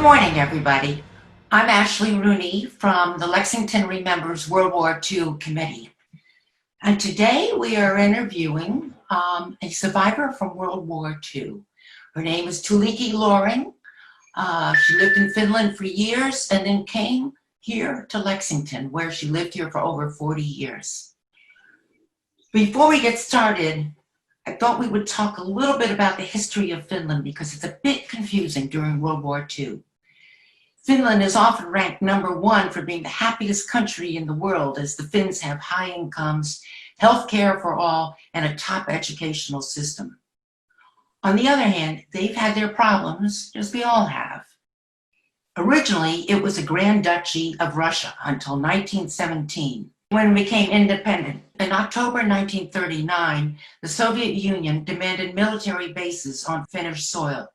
morning, everybody. I'm Ashley Rooney from the Lexington Remembers World War II Committee. And today we are interviewing a survivor from World War II. Her name is Tuulikki. She lived in Finland for years and then came here to Lexington, where she lived here for over 40 years. Before we get started, I thought we would talk a little bit about the history of Finland because it's a bit confusing during World War II. Finland is often ranked #1 for being the happiest country in the world, as the Finns have high incomes, health care for all, and a top educational system. On the other hand, they've had their problems, as we all have. Originally, it was a Grand Duchy of Russia until 1917, when it became independent. In October 1939, the Soviet Union demanded military bases on Finnish soil,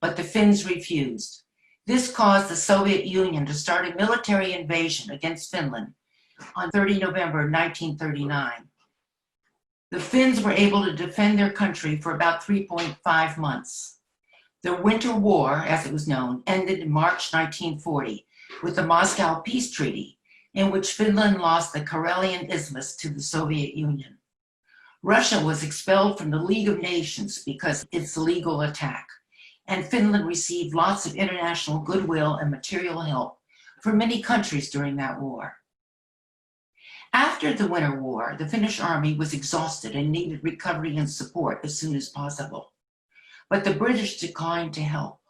but the Finns refused. This caused the Soviet Union to start a military invasion against Finland on 30 November 1939. The Finns were able to defend their country for about 3.5 months. The Winter War, as it was known, ended in March 1940 with the Moscow Peace Treaty, in which Finland lost the Karelian Isthmus to the Soviet Union. Russia was expelled from the League of Nations because of its illegal attack, and Finland received lots of international goodwill and material help from many countries during that war. After the Winter War, the Finnish army was exhausted and needed recovery and support as soon as possible. But the British declined to help.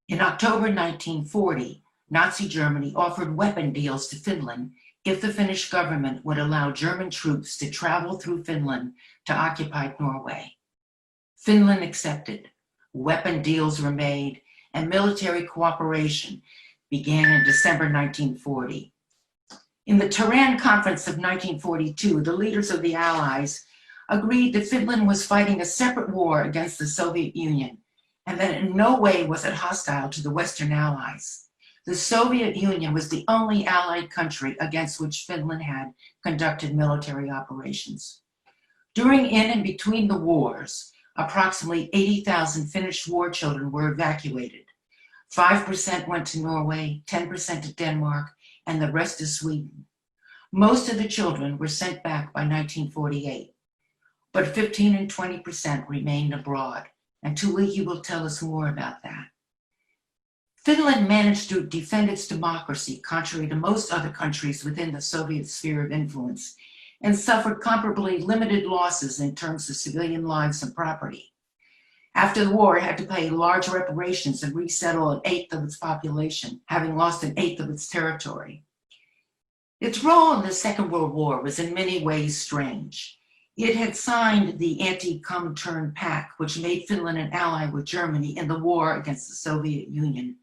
In October 1940, Nazi Germany offered weapon deals to Finland if the Finnish government would allow German troops to travel through Finland to occupied Norway. Finland accepted. Weapon deals were made, and military cooperation began in December 1940. In the Tehran Conference of 1942, the leaders of the Allies agreed that Finland was fighting a separate war against the Soviet Union, and that in no way was it hostile to the Western Allies. The Soviet Union was the only Allied country against which Finland had conducted military operations. During, in, and between the wars, approximately 80,000 Finnish war children were evacuated. 5% went to Norway, 10% to Denmark, and the rest to Sweden. Most of the children were sent back by 1948, but 15 and 20% remained abroad, and Tuulikki will tell us more about that. Finland managed to defend its democracy contrary to most other countries within the Soviet sphere of influence, and suffered comparably limited losses in terms of civilian lives and property. After the war, it had to pay large reparations and resettle an eighth of its population, having lost an eighth of its territory. Its role in the Second World War was in many ways strange. It had signed the Anti-Comintern Pact, which made Finland an ally with Germany in the war against the Soviet Union.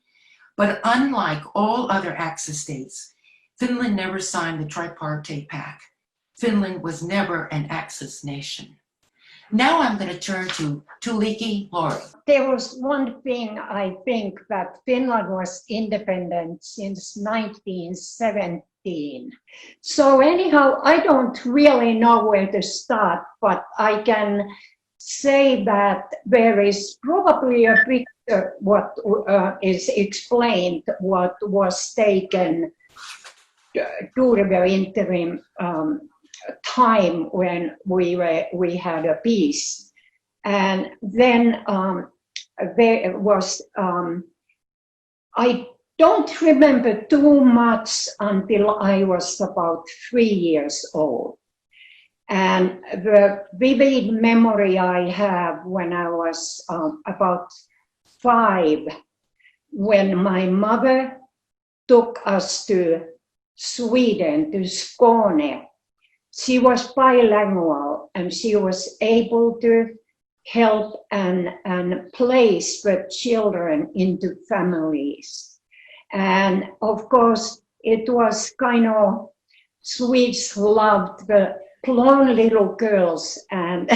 But unlike all other Axis states, Finland never signed the Tripartite Pact. Finland was never an Axis nation. Now I'm going to turn to Tuulikki. There was one thing, I think, that Finland was independent since 1917. So anyhow, I don't really know where to start, but I can say that there is probably a picture what is explained what was taken during the interim time when we had a peace, and then there was I don't remember too much until I was about 3 years old, and the vivid memory I have when I was about 5, when my mother took us to Sweden, to Skåne. She was bilingual, and she was able to help and place the children into families. And of course, it was kind of Swedes loved the blonde little girls and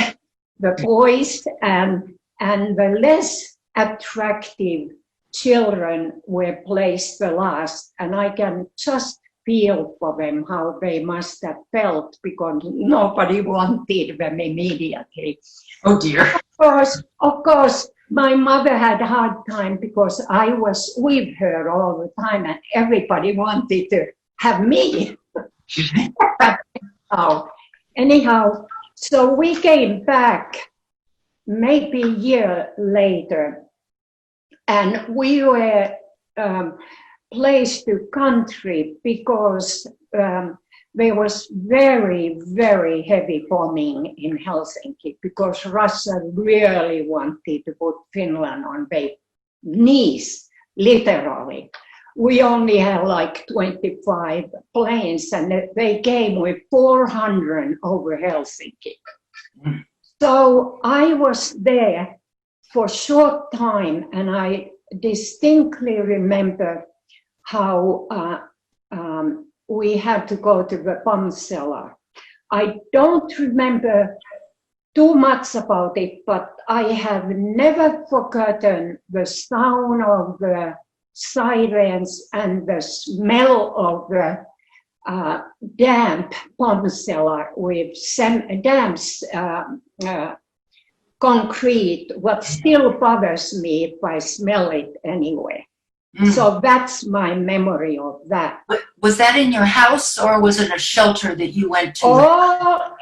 the boys, and the less attractive children were placed the last. And I can just feel for them how they must have felt, because nobody wanted them immediately. Oh dear. Of course, My mother had a hard time because I was with her all the time and everybody wanted to have me. Anyhow, so we came back maybe a year later, and we were placed to country because there was very, very heavy bombing in Helsinki because Russia really wanted to put Finland on their knees, literally. We only had like 25 planes and they came with 400 over Helsinki. So I was there for a short time and I distinctly remember how we had to go to the bomb cellar. I don't remember too much about it, but I have never forgotten the sound of the sirens and the smell of the damp bomb cellar with damp concrete, what still bothers me if I smell it anyway. So that's my memory of that. Was that in your house or was it a shelter that you went to?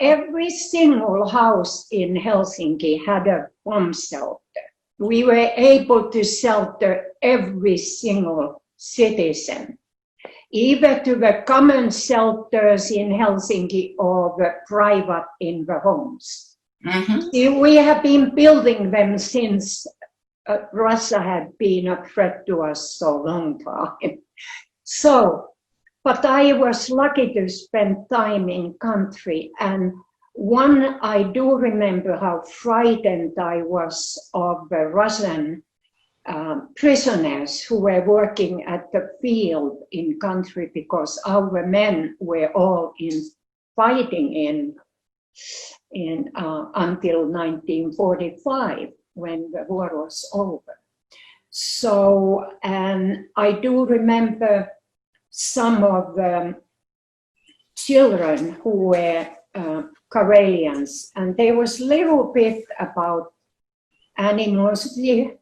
Every single house in Helsinki had a bomb shelter. We were able to shelter every single citizen, either to the common shelters in Helsinki or the private in the homes. We have been building them since Russia had been a threat to us so long time. So, but I was lucky to spend time in country, and one I do remember how frightened I was of the Russian prisoners who were working at the field in country because our men were all in fighting in until 1945. When the war was over. So, and I do remember some of the children who were Karelians, and there was little bit about animosity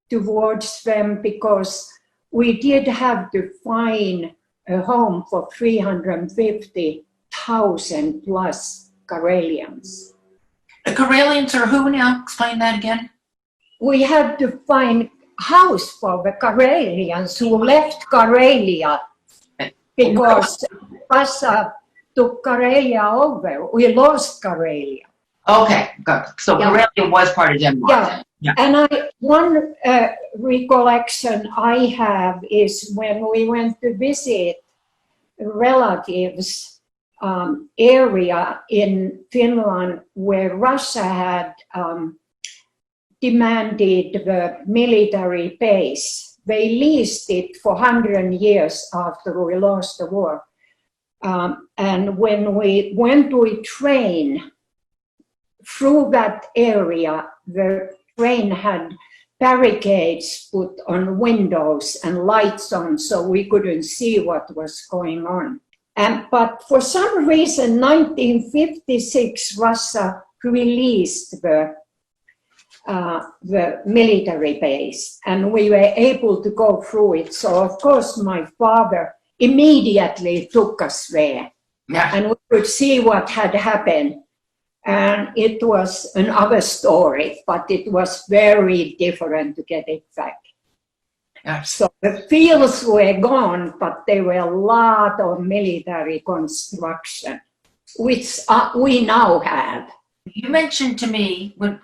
towards them because we did have to find a home for 350,000 plus Karelians. The Karelians are who now? Explain that again. We had to find house for the Karelians who left Karelia because Russia took Karelia over. We lost Karelia. Okay, good. So Karelia was part of Denmark. Yeah. And one recollection I have is when we went to visit relatives area in Finland where Russia had demanded the military base. They leased it for 100 years after we lost the war. And when we went with train through that area, the train had barricades put on windows and lights on so we couldn't see what was going on. But for some reason, 1956, Russia released the military base and we were able to go through it. So of course my father immediately took us there and we could see what had happened. And it was another story, but it was very different to get it back. So the fields were gone, but there were a lot of military construction, which we now have. You mentioned to me when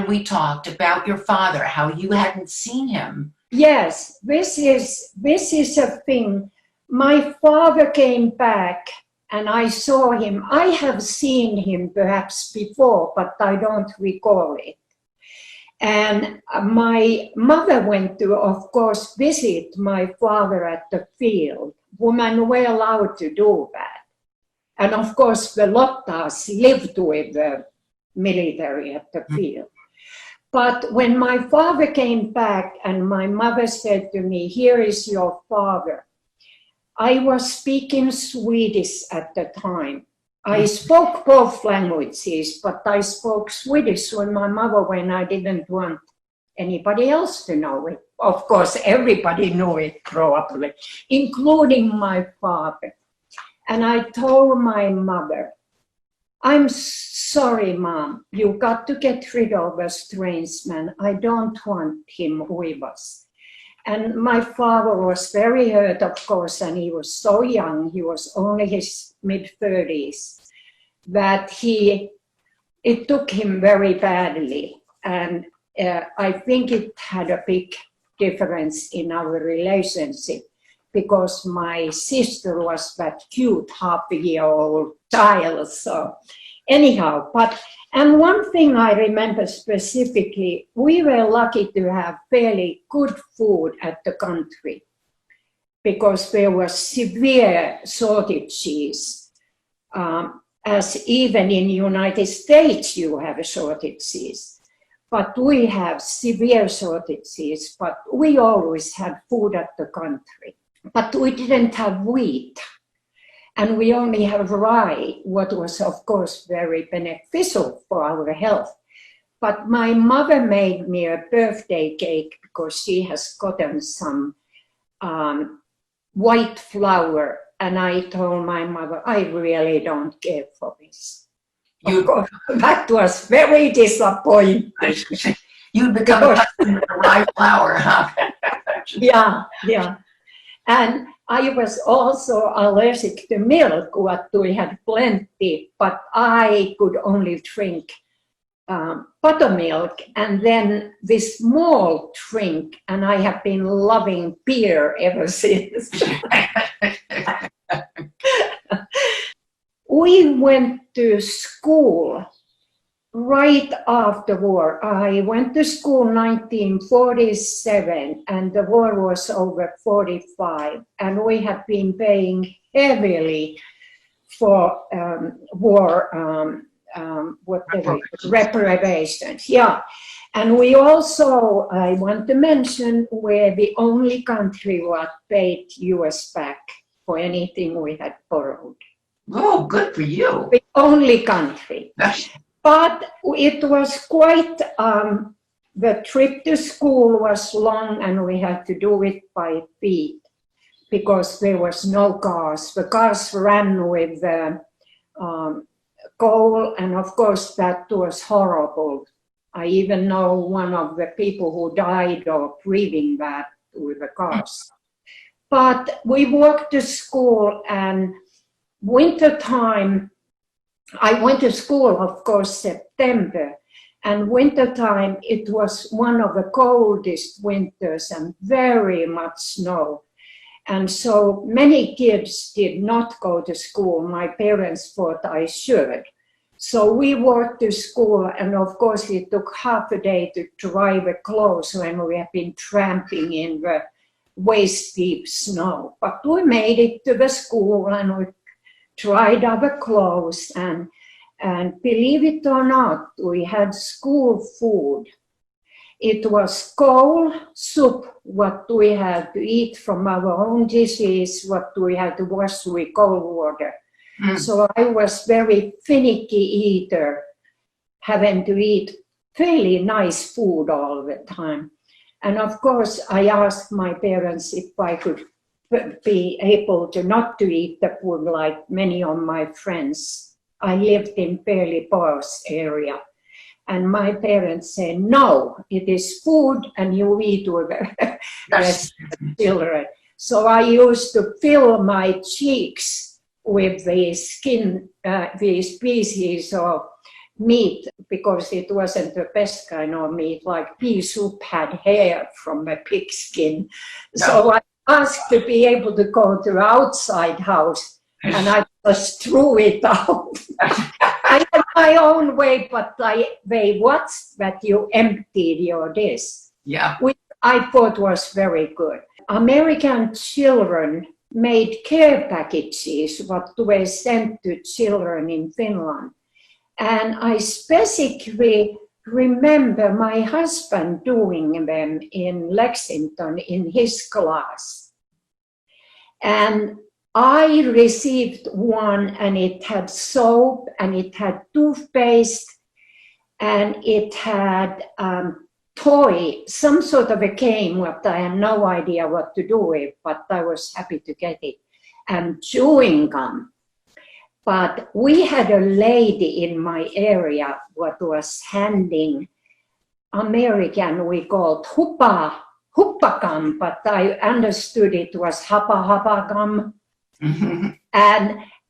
we talked about your father, how you hadn't seen him. Yes, this is a thing. My father came back and I saw him. I have seen him perhaps before, but I don't recall it. And my mother went to, of course, visit my father at the field. Women were allowed to do that. And of course, the Lottas lived with the military at the field. But when my father came back and my mother said to me, "Here is your father," I was speaking Swedish at the time. I spoke both languages, but I spoke Swedish with my mother when I didn't want anybody else to know it. Of course, everybody knew it probably, including my father. And I told my mother, I'm sorry, Mom, you got to get rid of a strange man. I don't want him with us. And my father was very hurt, of course, and he was so young, he was only his mid-30s, that it took him very badly. And I think it had a big difference in our relationship, because my sister was that cute half-a-year-old child. So anyhow, and one thing I remember specifically, we were lucky to have fairly good food at the country, because there was severe shortages, as even in the United States you have shortages. But we have severe shortages, but we always had food at the country. But we didn't have wheat, and we only have rye, what was of course very beneficial for our health. But my mother made me a birthday cake because she has gotten some white flour, and I told my mother, I really don't care for this. Of course, that was very disappointing. You become accustomed to rye flour, huh? Yeah. And I was also allergic to milk, what we had plenty, but I could only drink buttermilk and then this malt drink, and I have been loving beer ever since. We went to school right after war. I went to school 1947, and the war was over 45, and we have been paying heavily for war reparations. Yeah, and we also, I want to mention, we're the only country what paid US back for anything we had borrowed. Oh, good for you. The only country. But it was quite, the trip to school was long, and we had to do it by feet because there was no cars. The cars ran with coal, and of course that was horrible. I even know one of the people who died of breathing that with the cars. But we walked to school, and winter time, I went to school, of course, September, and winter time, it was one of the coldest winters and very much snow. And so many kids did not go to school. My parents thought I should. So we walked to school, and of course it took half a day to dry the clothes when we have been tramping in the waist-deep snow. But we made it to the school, and we dried our clothes, and believe it or not, we had school food. It was cold soup, what we had to eat from our own dishes, what we had to wash with cold water. So I was very finicky eater, having to eat fairly nice food all the time. And of course, I asked my parents if I could be able to not to eat the food like many of my friends. I lived in fairly poor area, and my parents said, no, it is food and you eat with the rest of the children. So I used to fill my cheeks with the skin, these pieces of meat, because it wasn't the best kind of meat, like pea soup had hair from the pig skin. No. So I asked to be able to go to the outside house, and I just threw it out. I had my own way, but they watched that you emptied your dish. Yeah. Which I thought was very good. American children made care packages what were sent to children in Finland. And I specifically remember my husband doing them in Lexington in his class. And I received one, and it had soap, and it had toothpaste, and it had toy, some sort of a game what I had no idea what to do with, but I was happy to get it, and chewing gum. But we had a lady in my area what was handing American, we called huppa gum, but I understood it was hapa gum.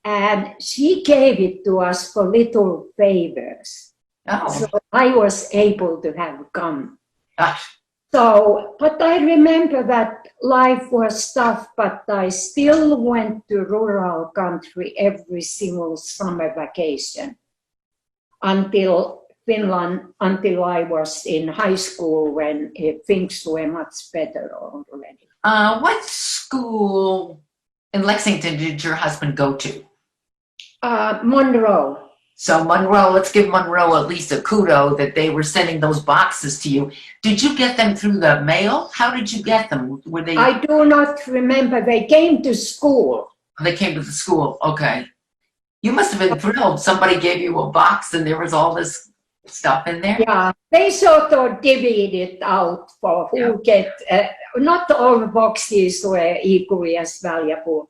And she gave it to us for little favors. Oh. So I was able to have gum. Gosh. So, but I remember that life was tough, but I still went to rural country every single summer vacation until Finland, until I was in high school when things were much better already. What school in Lexington did your husband go to? Monroe. So Monroe, let's give Monroe at least a kudo that they were sending those boxes to you. Did you get them through the mail? How did you get them? Were they? I do not remember. They came to school. They came to the school. Okay. You must have been thrilled. Somebody gave you a box and there was all this stuff in there. Yeah, they sort of divvied it out for who get. Not all the boxes were equally as valuable.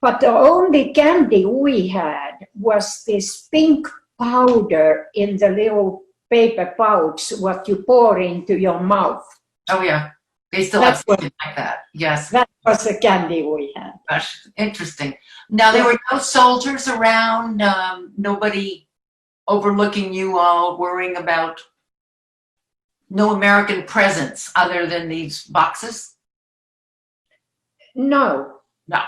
But the only candy we had was this pink powder in the little paper pouch, what you pour into your mouth. Oh yeah, they still have something like that. Yes. That was the candy we had. Gosh, interesting. Now there were no soldiers around, nobody overlooking you all, worrying about no American presence other than these boxes? No. No.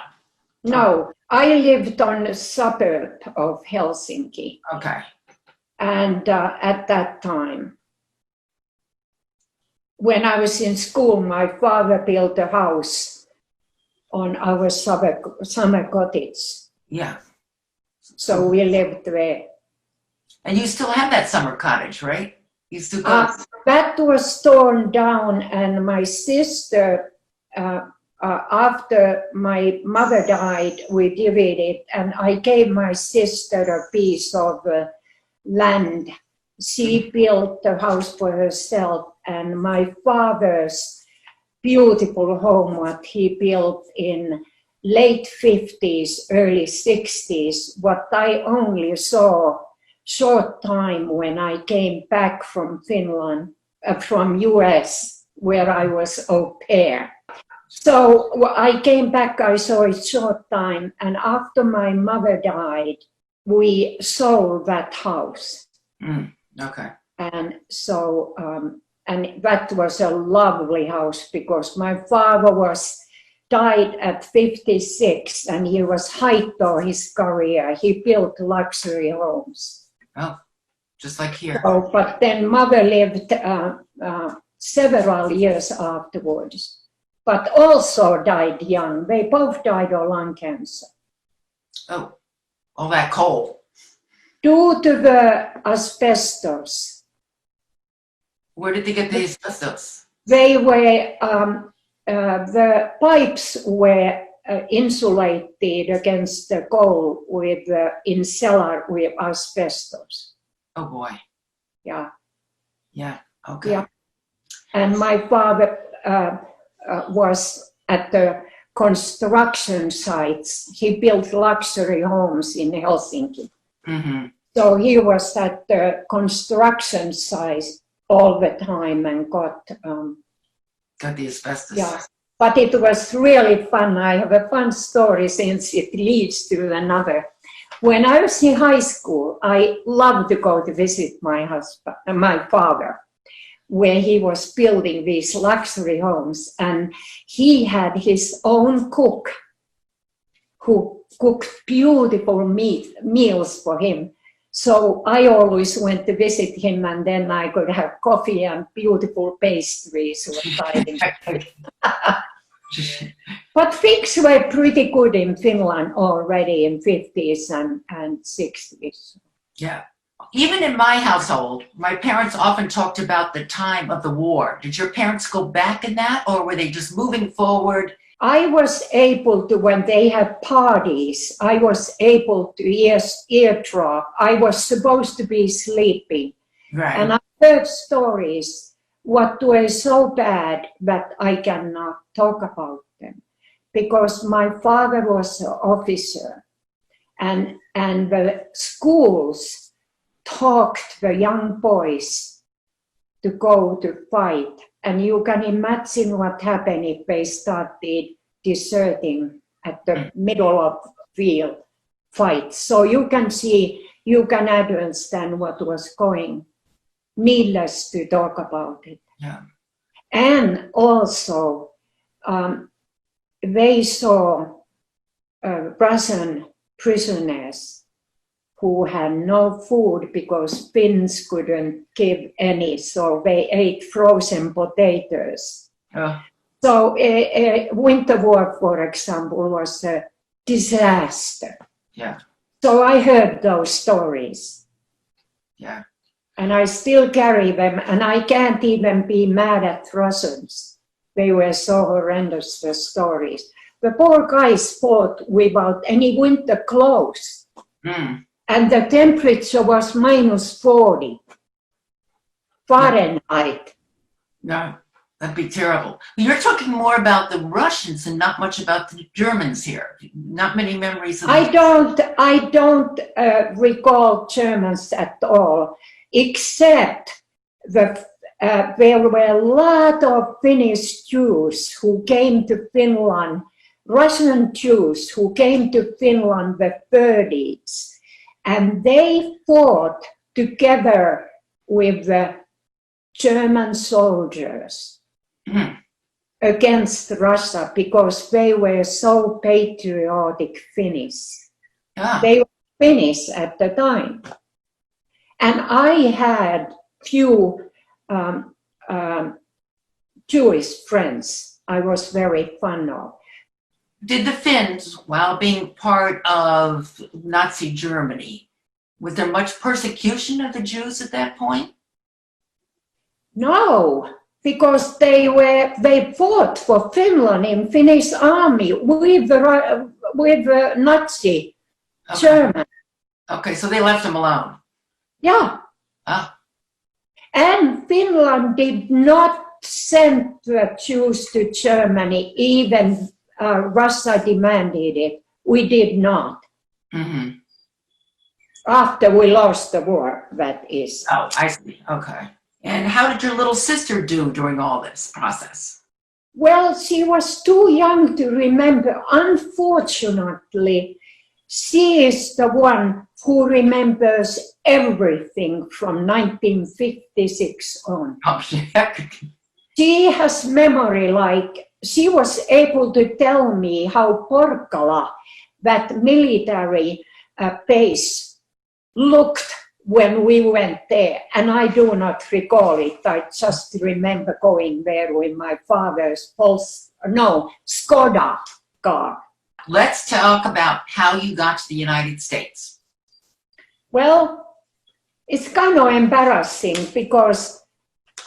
No, I lived on a suburb of Helsinki. Okay. And at that time, when I was in school, my father built a house on our summer cottage. Yeah. So we lived there. And you still have that summer cottage, right? You still go. That was torn down, and my sister, after my mother died, we divided, and I gave my sister a piece of land. She built a house for herself, and my father's beautiful home, what he built in late 50s, early 60s, what I only saw short time when I came back from Finland, from US, where I was au pair. So I came back, I saw it short time, and after my mother died, we sold that house. Okay. And so, and that was a lovely house because my father died at 56 and he was height of his career. He built luxury homes. Oh, just like here. So, but then mother lived several years afterwards. But also died young. They both died of lung cancer. Oh, all that coal. Due to the asbestos. Where did they get the asbestos? They were, the pipes were insulated against the coal with, in cellar with asbestos. Oh boy. Yeah. Yeah, okay. Yeah. And my father was at the construction sites. He built luxury homes in Helsinki. Mm-hmm. So he was at the construction site all the time and got the asbestos. Yeah, but it was really fun. I have a fun story since it leads to another. When I was in high school, I loved to go to visit my father, where he was building these luxury homes, and he had his own cook who cooked beautiful meals for him. So I always went to visit him, and then I could have coffee and beautiful pastries. But things were pretty good in Finland already in 50s and 60s. Yeah. Even in my household, my parents often talked about the time of the war. Did your parents go back in that, or were they just moving forward? I was able to, when they had parties, I was able to eardrop. I was supposed to be sleeping. Right. And I heard stories what were so bad that I cannot talk about them. Because my father was an officer, and the schools talked the young boys to go to fight. And you can imagine what happened if they started deserting at the middle of field fight. So you can see, you can understand what was going. Needless to talk about it. Yeah. And also, they saw Russian prisoners who had no food because Finns couldn't give any, so they ate frozen potatoes. Oh. So Winter War, for example, was a disaster. Yeah. So I heard those stories. Yeah. And I still carry them, and I can't even be mad at Russians. They were so horrendous, the stories. The poor guys fought without any winter clothes. Mm. And the temperature was -40 Fahrenheit. No, that'd be terrible. You're talking more about the Russians and not much about the Germans here. Not many memories of I don't recall Germans at all, except there were a lot of Finnish Jews who came to Finland, Russian Jews who came to Finland the 30s, and they fought together with the German soldiers against Russia because they were so patriotic Finnish. Yeah. They were Finnish at the time. And I had few Jewish friends I was very fond of. Did the Finns, while being part of Nazi Germany, was there much persecution of the Jews at that point? No, because they fought for Finland in Finnish army with the Nazi German. Okay, so they left them alone. Yeah. Ah. And Finland did not send the Jews to Germany, even Russia demanded it. We did not. Mm-hmm. After we lost the war, that is. Oh, I see. Okay. And how did your little sister do during all this process? Well, she was too young to remember. Unfortunately, she is the one who remembers everything from 1956 on. Oh, heck. She has memory like, she was able to tell me how Porkkala, that military base, looked when we went there. And I do not recall it. I just remember going there with my father's Skoda car. Let's talk about how you got to the United States. Well, it's kind of embarrassing because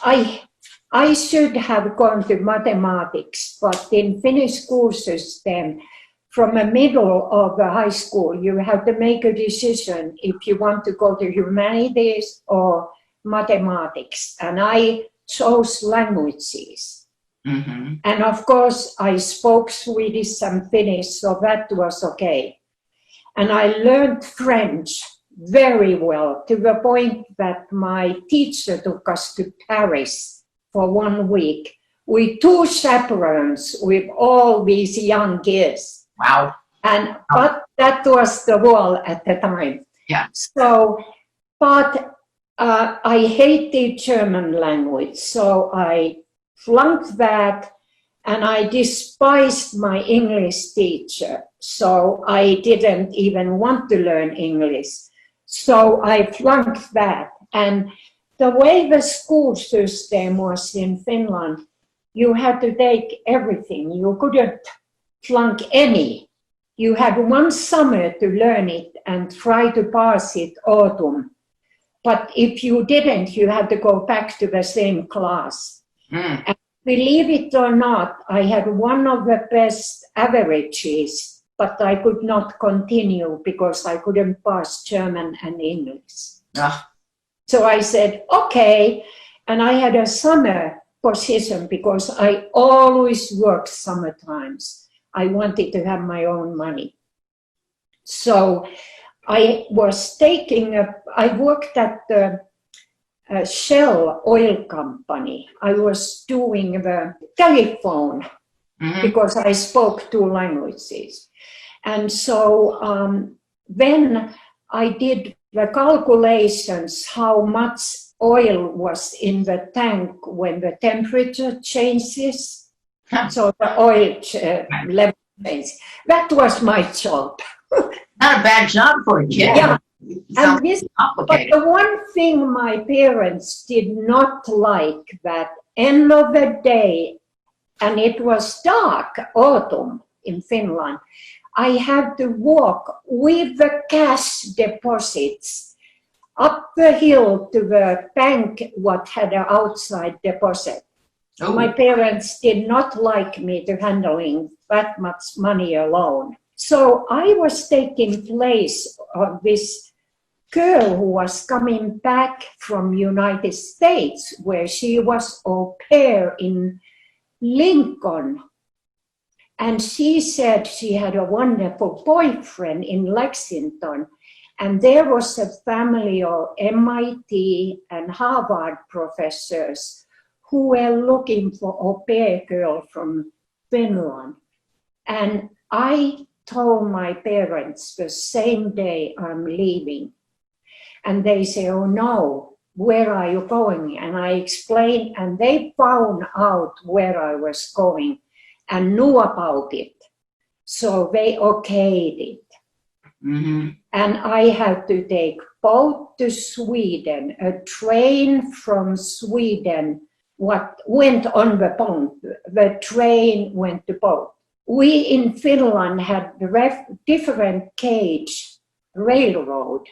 I should have gone to mathematics, but in Finnish school system, from the middle of the high school, you have to make a decision if you want to go to humanities or mathematics. And I chose languages. Mm-hmm. And of course, I spoke Swedish and Finnish, so that was okay. And I learned French very well, to the point that my teacher took us to Paris for 1 week with 2 chaperones with all these young kids. Wow. But that was the wall at the time. Yeah. So, but I hated German language, so I flunked that, and I despised my English teacher. So I didn't even want to learn English. So I flunked that. And the way the school system was in Finland, you had to take everything. You couldn't flunk any. You had 1 summer to learn it and try to pass it autumn. But if you didn't, you had to go back to the same class. Mm. And believe it or not, I had one of the best averages, but I could not continue because I couldn't pass German and English. Ah. So I said, okay. And I had a summer position because I always worked summer times. I wanted to have my own money. So I was I worked at the Shell oil company. I was doing the telephone because I spoke 2 languages. And so then I did the calculations how much oil was in the tank when the temperature changes. So the oil level changes. That was my job. Not a bad job for a kid. Yeah. Sounds And this, but complicated. the one thing my parents did not like, that end of the day, and it was dark, autumn in Finland, I had to walk with the cash deposits up the hill to the bank what had an outside deposit. Oh. My parents did not like me to handling that much money alone. So I was taking place of this girl who was coming back from United States, where she was au pair in Lincoln. And she said she had a wonderful boyfriend in Lexington. And there was a family of MIT and Harvard professors who were looking for au pair girl from Finland. And I told my parents the same day I'm leaving. And they say, oh no, where are you going? And I explained, and they found out where I was going and knew about it. So they okayed it. And I had to take boat to Sweden, a train from Sweden, what went on the boat. The train went to boat. We in Finland had different gauge railroad,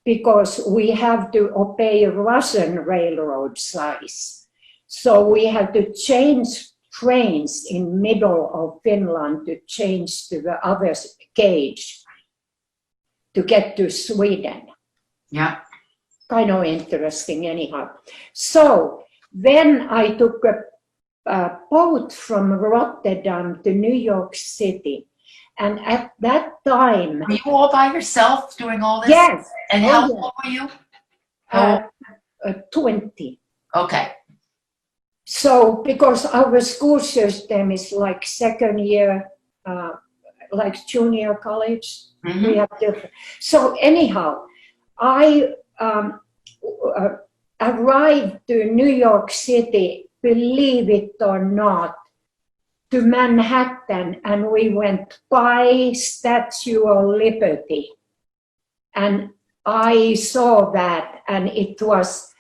because we have to obey Russian railroad size. So we had to change trains in middle of Finland to change to the other gauge to get to Sweden. Yeah. Kind of interesting anyhow. So then I took a boat from Rotterdam to New York City. And at that time... Were you all by yourself doing all this? Yes. And how old were you? 20. Okay. So, because our school system is like second year, like junior college, we have different. So anyhow, I arrived to New York City, believe it or not, to Manhattan, and we went by Statue of Liberty. And I saw that, and it was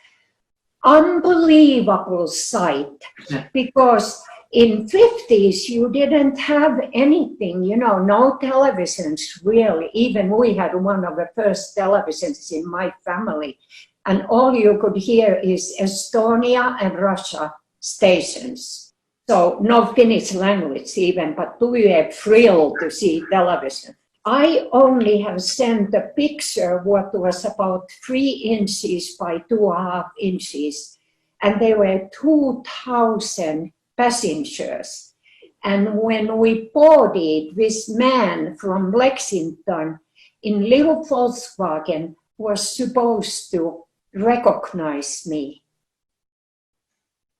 unbelievable sight, because in 50s you didn't have anything, you know, no televisions really. Even we had one of the first televisions in my family, and all you could hear is Estonia and Russia stations. So no Finnish language even, but we were thrilled to see television. I only have sent a picture what was about 3 inches by 2.5 inches, and there were 2,000 passengers. And when we boarded, this man from Lexington in little Volkswagen was supposed to recognize me.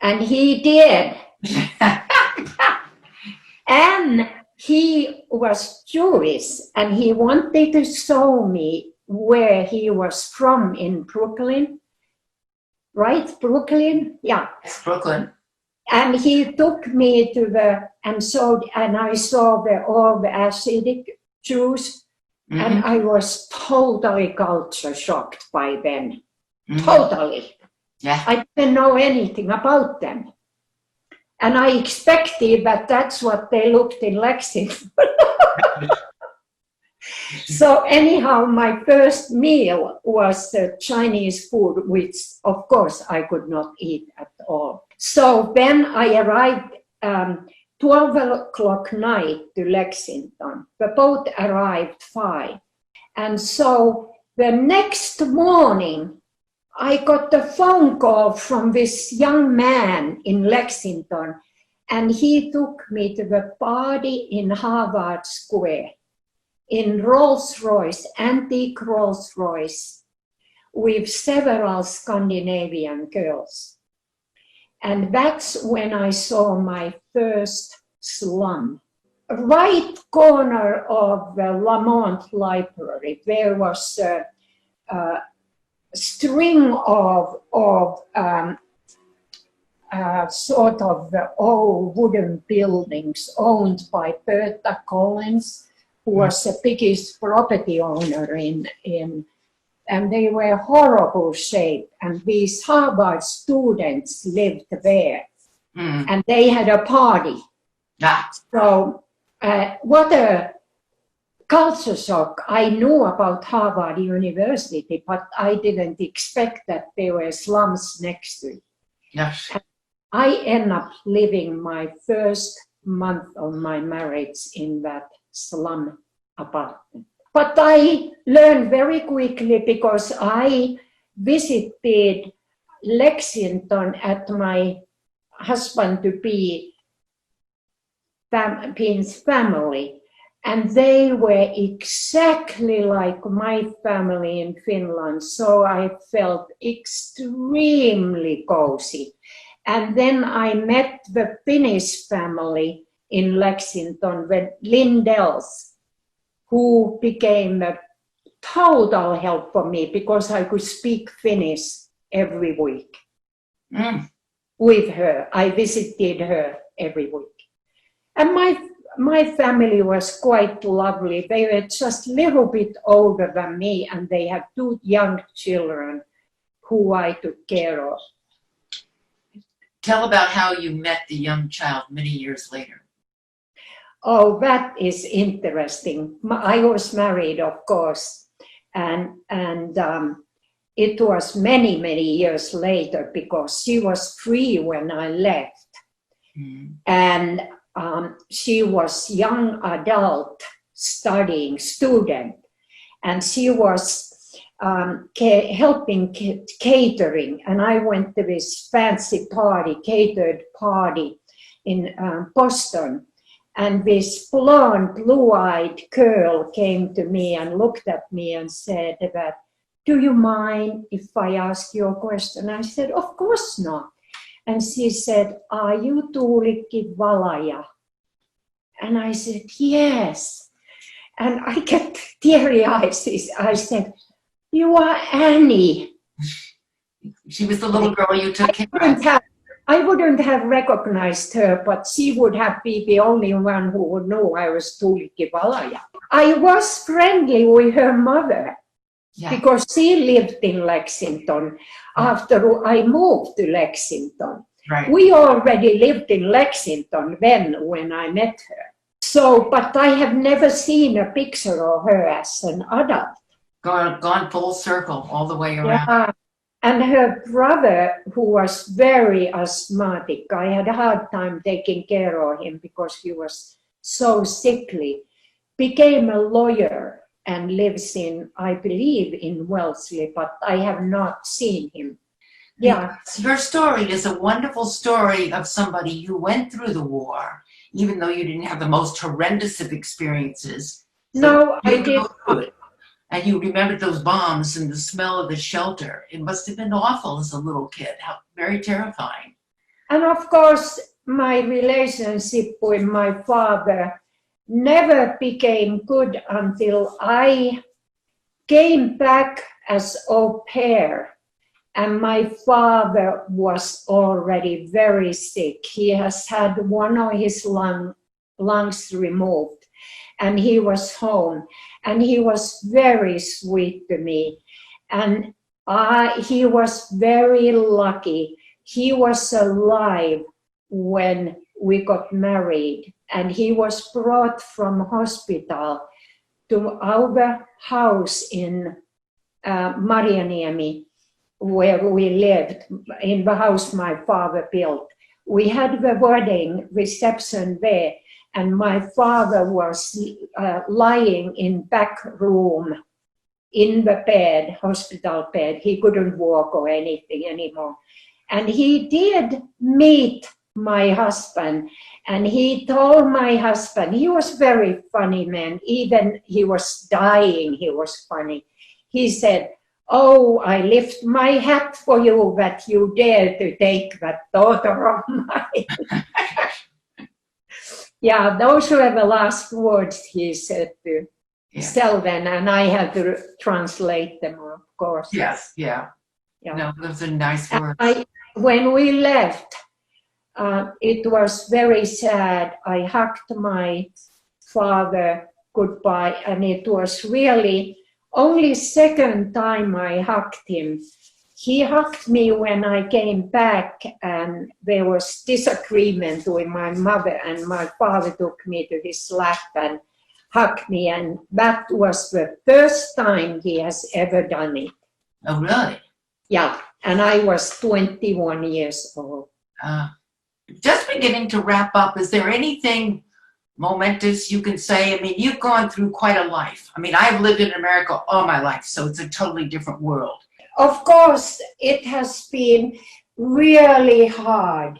And he did. And he was Jewish, and he wanted to show me where he was from in Brooklyn. Right, Brooklyn? Yeah. It's Brooklyn. And he took me to and I saw all the acidic Jews, and I was totally culture shocked by them. Totally. Yeah. I didn't know anything about them. And I expected that that's what they looked in Lexington. So anyhow, my first meal was Chinese food, which of course I could not eat at all. So then I arrived 12 o'clock night to Lexington. The boat arrived 5. And so the next morning, I got a phone call from this young man in Lexington, and he took me to the party in Harvard Square in Rolls-Royce, antique Rolls-Royce, with several Scandinavian girls. And that's when I saw my first slum. Right corner of the Lamont Library, there was a string of sort of old wooden buildings owned by Bertha Collins, who was the biggest property owner and they were horrible shape. And these Harvard students lived there, and they had a party. So what a culture shock. I knew about Harvard University, but I didn't expect that there were slums next to it. Yes. I ended up living my first month of my marriage in that slum apartment. But I learned very quickly because I visited Lexington at my husband-to-be family, and they were exactly like my family in Finland, so I felt extremely cozy. And then I met the Finnish family in Lexington, the Lindells, who became a total help for me because I could speak Finnish every week with her. I visited her every week. And my family was quite lovely. They were just a little bit older than me, and they had 2 young children who I took care of. Tell about how you met the young child many years later. Oh, that is interesting. I was married, of course, and it was many, many years later because she was free when I left. And she was young adult studying student, and she was helping catering, and I went to this fancy party, catered party in Boston, and this blonde, blue-eyed girl came to me and looked at me and said that, "Do you mind if I ask you a question?" I said, "Of course not." And she said, "Are you Tuulikki Valaja?" And I said, "Yes." And I kept teary eyes. I said, "You are Annie." She was the little girl you took care of. I wouldn't have recognized her, but she would have been the only one who would know I was Tuulikki Valaja. I was friendly with her mother because she lived in Lexington after I moved to Lexington. Right. We already lived in Lexington then when I met her. So, but I have never seen a picture of her as an adult. Gone full circle all the way around. Yeah. And her brother, who was very asthmatic, I had a hard time taking care of him because he was so sickly, became a lawyer and lives in, I believe, in Wellesley, but I have not seen him. Yeah. Your story is a wonderful story of somebody who went through the war, even though you didn't have the most horrendous of experiences. No, I did. And you remembered those bombs and the smell of the shelter. It must have been awful as a little kid. How very terrifying. And of course, my relationship with my father never became good until I came back as au pair. And my father was already very sick. He has had one of his lungs removed, and he was home. And he was very sweet to me. And he was very lucky. He was alive when we got married. And he was brought from hospital to our house in Marianiemi, where we lived, in the house my father built. We had the wedding reception there. And my father was lying in back room in the bed, hospital bed. He couldn't walk or anything anymore. And he did meet my husband, and he told my husband, he was very funny man, even he was dying, he was funny. He said, "Oh, I lift my hat for you that you dare to take that daughter of mine." Yeah, those were the last words he said to Selden, and I had to translate them, of course. Yes, yeah. No, those are nice words. When we left, it was very sad. I hugged my father goodbye, and it was really only second time I hugged him. He hugged me when I came back, and there was disagreement with my mother, and my father took me to his lap and hugged me, and that was the first time he has ever done it. Oh, really? Yeah, and I was 21 years old. Just beginning to wrap up, is there anything momentous you can say? I mean, you've gone through quite a life. I mean, I've lived in America all my life, so it's a totally different world. Of course, it has been really hard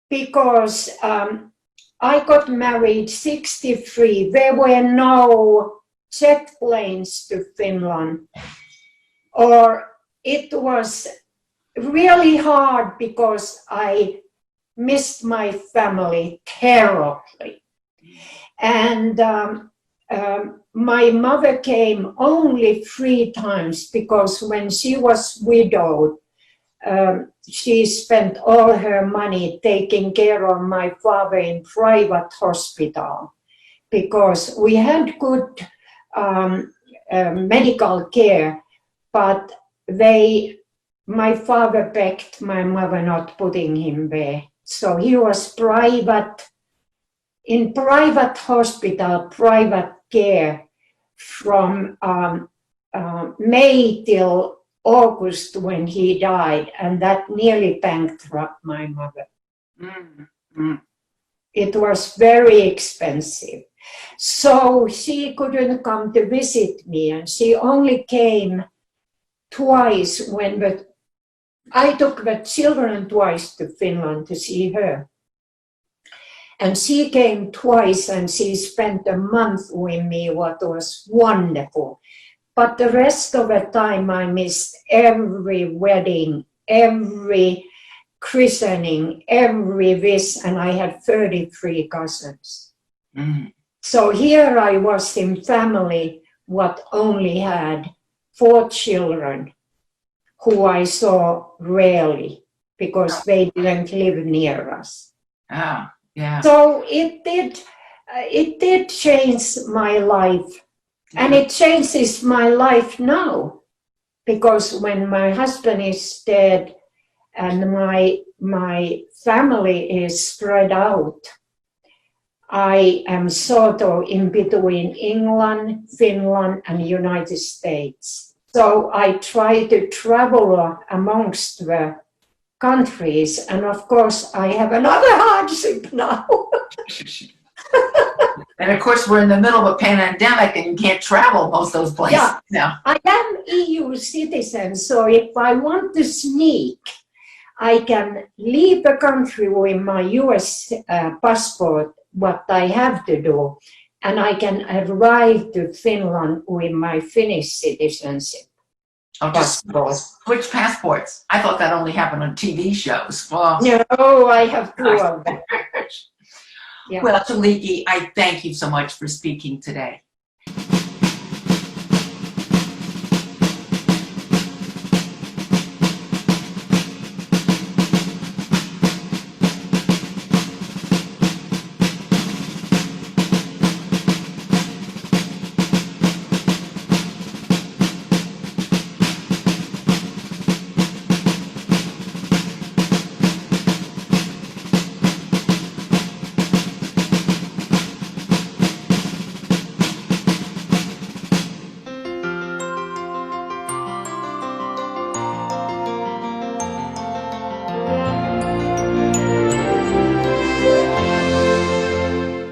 because I got married 63. There were no jet planes to Finland, or it was really hard because I missed my family terribly. And my mother came only 3 times because when she was widowed, she spent all her money taking care of my father in private hospital because we had good medical care, but my father begged my mother not putting him there. So he was in private hospital, private care from May till August when he died, and that nearly bankrupted my mother. Mm-hmm. It was very expensive. So she couldn't come to visit me, and she only came twice when I took the children twice to Finland to see her. And she came twice and she spent a month with me, what was wonderful. But the rest of the time I missed every wedding, every christening, every this, and I had 33 cousins. Mm-hmm. So here I was in family what only had 4 children who I saw rarely because they didn't live near us. Ah, yeah. So it did change my life, and it changes my life now because when my husband is dead and my family is spread out, I am sort of in between England, Finland, and United States. So I try to travel amongst the countries, and of course I have another hardship now. And of course we're in the middle of a pandemic and you can't travel most of those places. Yeah, no. I am EU citizen, so if I want to sneak, I can leave the country with my US passport, what I have to do, and I can arrive to Finland with my Finnish citizenship. Oh, just switch passports. I thought that only happened on TV shows. Well, no, I have 2 of them. Yeah. Well, Tuulikki, I thank you so much for speaking today.